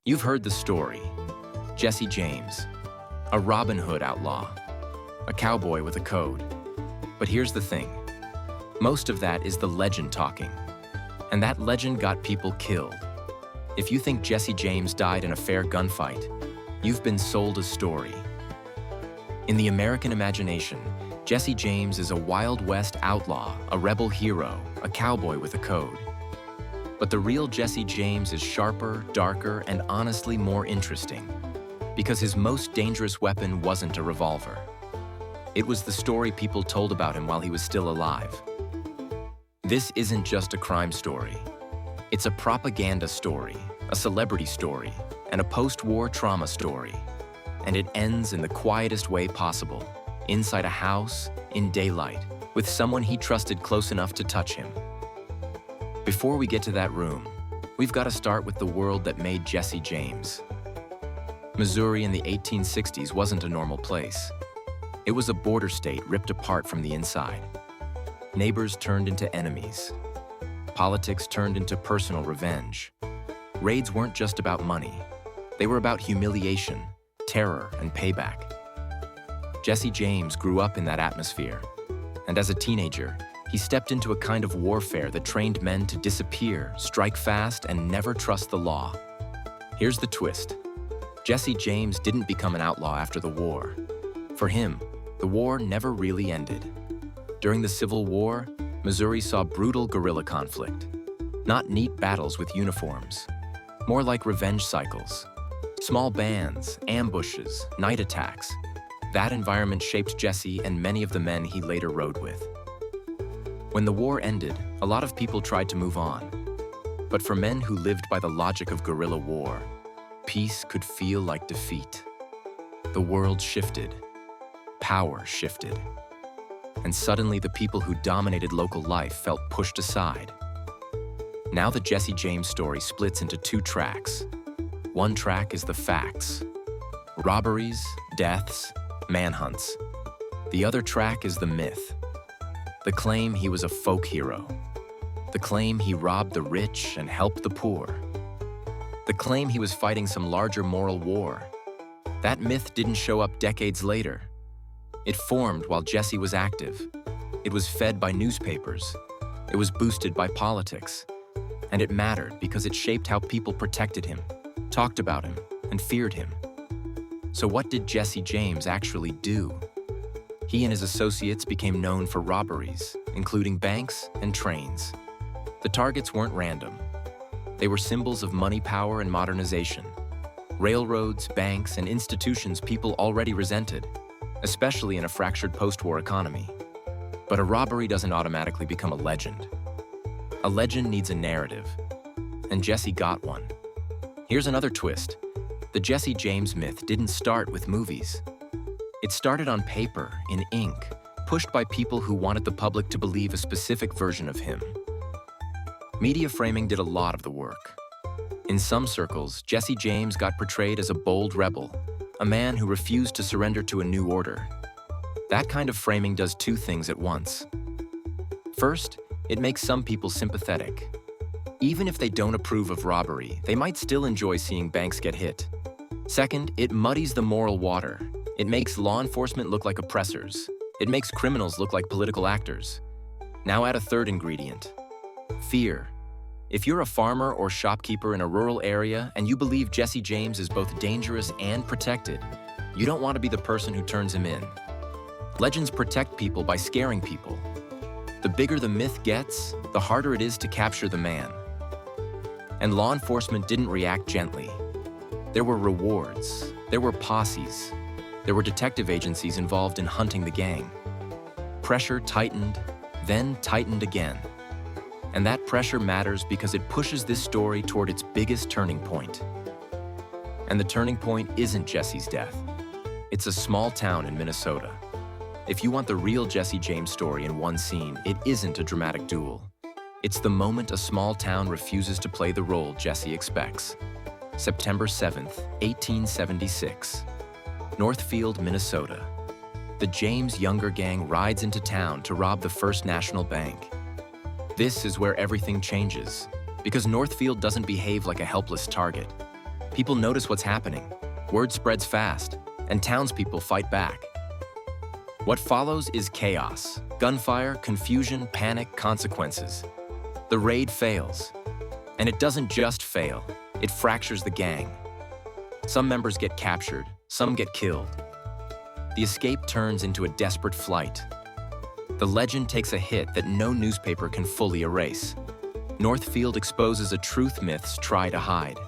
You've heard the story. Jesse James, a Robin Hood outlaw, a cowboy with a code. But here's the thing. Most of that is the legend talking. And that legend got people killed. If you think Jesse James died in a fair gunfight, you've been sold a story. In the American imagination, Jesse James is a Wild West outlaw, a rebel hero, a cowboy with a code. But the real Jesse James is sharper, darker, and honestly more interesting, because his most dangerous weapon wasn't a revolver. It was the story people told about him while he was still alive. This isn't just a crime story. It's a propaganda story, a celebrity story, and a post-war trauma story. And it ends in the quietest way possible, inside a house, in daylight, with someone he trusted close enough to touch him. Before we get to that room, we've got to start with the world that made Jesse James. Missouri in the 1860s wasn't a normal place. It was a border state ripped apart from the inside. Neighbors turned into enemies. Politics turned into personal revenge. Raids weren't just about money. They were about humiliation, terror, and payback. Jesse James grew up in that atmosphere, and as a teenager, he stepped into a kind of warfare that trained men to disappear, strike fast, and never trust the law. Here's the twist. Jesse James didn't become an outlaw after the war. For him, the war never really ended. During the Civil War, Missouri saw brutal guerrilla conflict. Not neat battles with uniforms. More like revenge cycles. Small bands, ambushes, night attacks. That environment shaped Jesse and many of the men he later rode with. When the war ended, a lot of people tried to move on. But for men who lived by the logic of guerrilla war, peace could feel like defeat. The world shifted. Power shifted. And suddenly the people who dominated local life felt pushed aside. Now the Jesse James story splits into two tracks. One track is the facts. Robberies, deaths, manhunts. The other track is the myth. The claim he was a folk hero. The claim he robbed the rich and helped the poor. The claim he was fighting some larger moral war. That myth didn't show up decades later. It formed while Jesse was active. It was fed by newspapers. It was boosted by politics. And it mattered because it shaped how people protected him, talked about him, and feared him. So what did Jesse James actually do? He and his associates became known for robberies, including banks and trains. The targets weren't random. They were symbols of money, power, and modernization. Railroads, banks, and institutions people already resented, especially in a fractured post-war economy. But a robbery doesn't automatically become a legend. A legend needs a narrative, and Jesse got one. Here's another twist. The Jesse James myth didn't start with movies. It started on paper, in ink, pushed by people who wanted the public to believe a specific version of him. Media framing did a lot of the work. In some circles, Jesse James got portrayed as a bold rebel, a man who refused to surrender to a new order. That kind of framing does two things at once. First, it makes some people sympathetic. Even if they don't approve of robbery, they might still enjoy seeing banks get hit. Second, it muddies the moral water. It makes law enforcement look like oppressors. It makes criminals look like political actors. Now add a third ingredient: fear. If you're a farmer or shopkeeper in a rural area and you believe Jesse James is both dangerous and protected, you don't want to be the person who turns him in. Legends protect people by scaring people. The bigger the myth gets, the harder it is to capture the man. And law enforcement didn't react gently. There were rewards. There were posses. There were detective agencies involved in hunting the gang. Pressure tightened, then tightened again. And that pressure matters because it pushes this story toward its biggest turning point. And the turning point isn't Jesse's death. It's a small town in Minnesota. If you want the real Jesse James story in one scene, it isn't a dramatic duel. It's the moment a small town refuses to play the role Jesse expects. September 7th, 1876. Northfield, Minnesota. The James Younger gang rides into town to rob the First National Bank. This is where everything changes, because Northfield doesn't behave like a helpless target. People notice what's happening, word spreads fast, and townspeople fight back. What follows is chaos, gunfire, confusion, panic, consequences. The raid fails. And it doesn't just fail, it fractures the gang. Some members get captured, some get killed. The escape turns into a desperate flight. The legend takes a hit that no newspaper can fully erase. Northfield exposes a truth myths try to hide.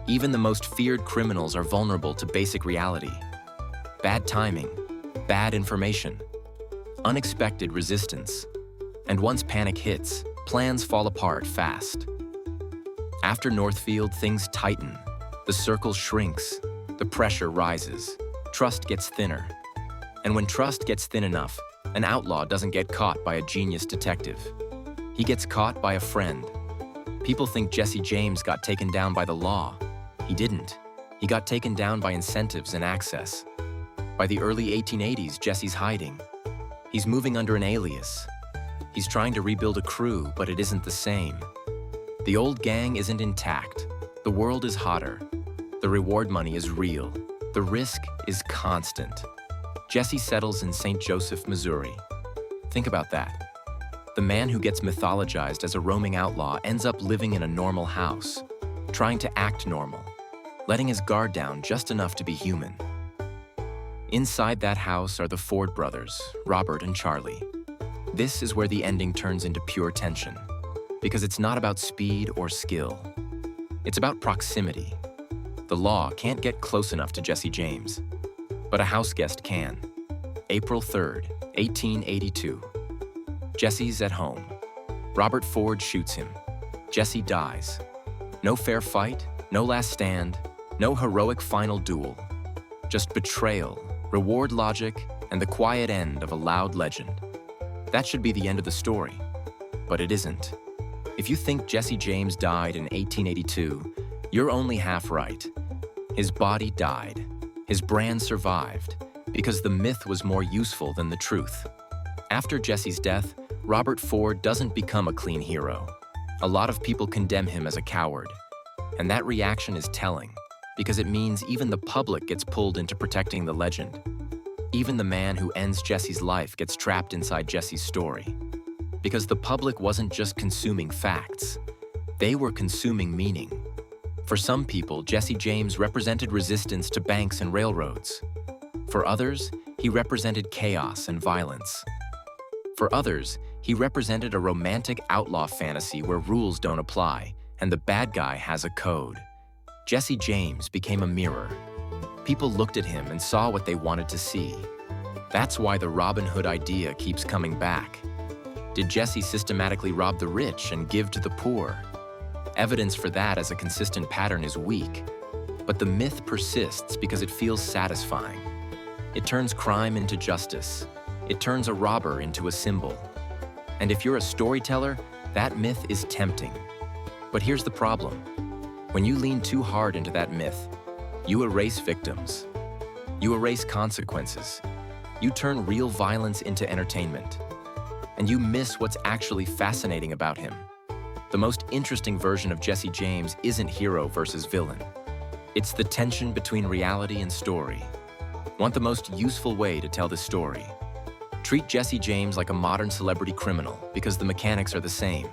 Even the most feared criminals are vulnerable to basic reality. Bad timing, bad information, unexpected resistance. And once panic hits, plans fall apart fast. After Northfield, things tighten. The circle shrinks. The pressure rises. Trust gets thinner. And when trust gets thin enough, an outlaw doesn't get caught by a genius detective. He gets caught by a friend. People think Jesse James got taken down by the law. He didn't. He got taken down by incentives and access. By the early 1880s, Jesse's hiding. He's moving under an alias. He's trying to rebuild a crew, but it isn't the same. The old gang isn't intact. The world is hotter. The reward money is real. The risk is constant. Jesse settles in St. Joseph, Missouri. Think about that. The man who gets mythologized as a roaming outlaw ends up living in a normal house, trying to act normal, letting his guard down just enough to be human. Inside that house are the Ford brothers, Robert and Charlie. This is where the ending turns into pure tension, because it's not about speed or skill. It's about proximity. The law can't get close enough to Jesse James, but a house guest can. April 3rd, 1882. Jesse's at home. Robert Ford shoots him. Jesse dies. No fair fight, no last stand, no heroic final duel. Just betrayal, reward logic, and the quiet end of a loud legend. That should be the end of the story, but it isn't. If you think Jesse James died in 1882, you're only half right. His body died. His brand survived, because the myth was more useful than the truth. After Jesse's death, Robert Ford doesn't become a clean hero. A lot of people condemn him as a coward. And that reaction is telling, because it means even the public gets pulled into protecting the legend. Even the man who ends Jesse's life gets trapped inside Jesse's story. Because the public wasn't just consuming facts, they were consuming meaning. For some people, Jesse James represented resistance to banks and railroads. For others, he represented chaos and violence. For others, he represented a romantic outlaw fantasy where rules don't apply and the bad guy has a code. Jesse James became a mirror. People looked at him and saw what they wanted to see. That's why the Robin Hood idea keeps coming back. Did Jesse systematically rob the rich and give to the poor? Evidence for that as a consistent pattern is weak, but the myth persists because it feels satisfying. It turns crime into justice. It turns a robber into a symbol. And if you're a storyteller, that myth is tempting. But here's the problem. When you lean too hard into that myth, you erase victims. You erase consequences. You turn real violence into entertainment. And you miss what's actually fascinating about him. The most interesting version of Jesse James isn't hero versus villain. It's the tension between reality and story. Want the most useful way to tell this story? Treat Jesse James like a modern celebrity criminal because the mechanics are the same.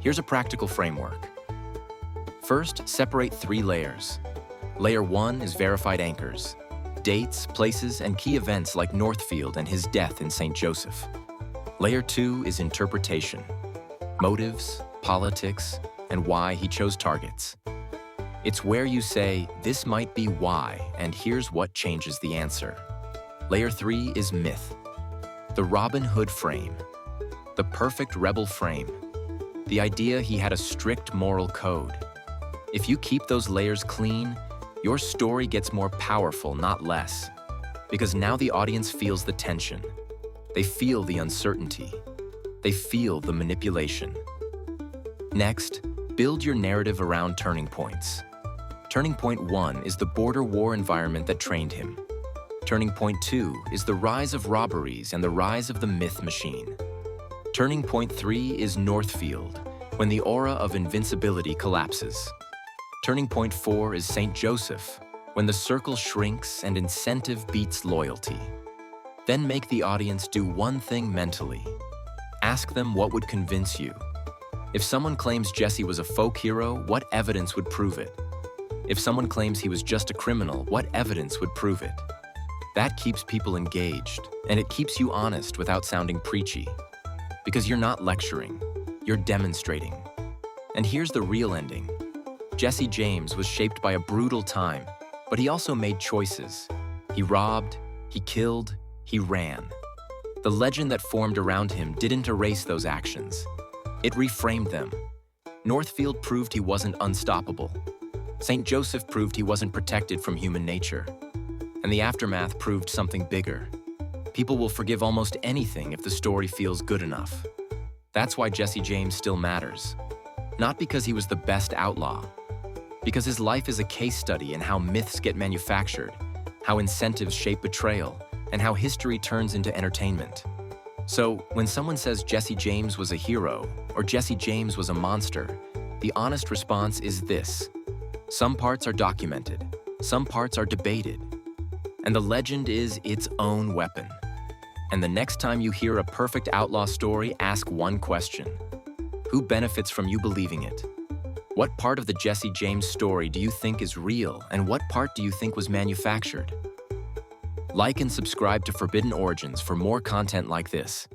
Here's a practical framework. First, separate 3 layers. Layer 1 is verified anchors. Dates, places, and key events like Northfield and his death in St. Joseph. Layer 2 is interpretation. Motives, politics, and why he chose targets. It's where you say, this might be why, and here's what changes the answer. Layer 3 is myth. The Robin Hood frame. The perfect rebel frame. The idea he had a strict moral code. If you keep those layers clean, your story gets more powerful, not less. Because now the audience feels the tension. They feel the uncertainty. They feel the manipulation. Next, build your narrative around turning points. Turning point 1 is the border war environment that trained him. Turning point 2 is the rise of robberies and the rise of the myth machine. Turning point 3 is Northfield, when the aura of invincibility collapses. Turning point 4 is St. Joseph, when the circle shrinks and incentive beats loyalty. Then make the audience do one thing mentally. Ask them what would convince you. If someone claims Jesse was a folk hero, what evidence would prove it? If someone claims he was just a criminal, what evidence would prove it? That keeps people engaged, and it keeps you honest without sounding preachy. Because you're not lecturing, you're demonstrating. And here's the real ending. Jesse James was shaped by a brutal time, but he also made choices. He robbed, he killed, he ran. The legend that formed around him didn't erase those actions. It reframed them. Northfield proved he wasn't unstoppable. St. Joseph proved he wasn't protected from human nature. And the aftermath proved something bigger. People will forgive almost anything if the story feels good enough. That's why Jesse James still matters. Not because he was the best outlaw, because his life is a case study in how myths get manufactured, how incentives shape betrayal, and how history turns into entertainment. So, when someone says Jesse James was a hero, or Jesse James was a monster, the honest response is this. Some parts are documented, some parts are debated, and the legend is its own weapon. And the next time you hear a perfect outlaw story, ask one question. Who benefits from you believing it? What part of the Jesse James story do you think is real, and what part do you think was manufactured? Like and subscribe to Forbidden Origins for more content like this.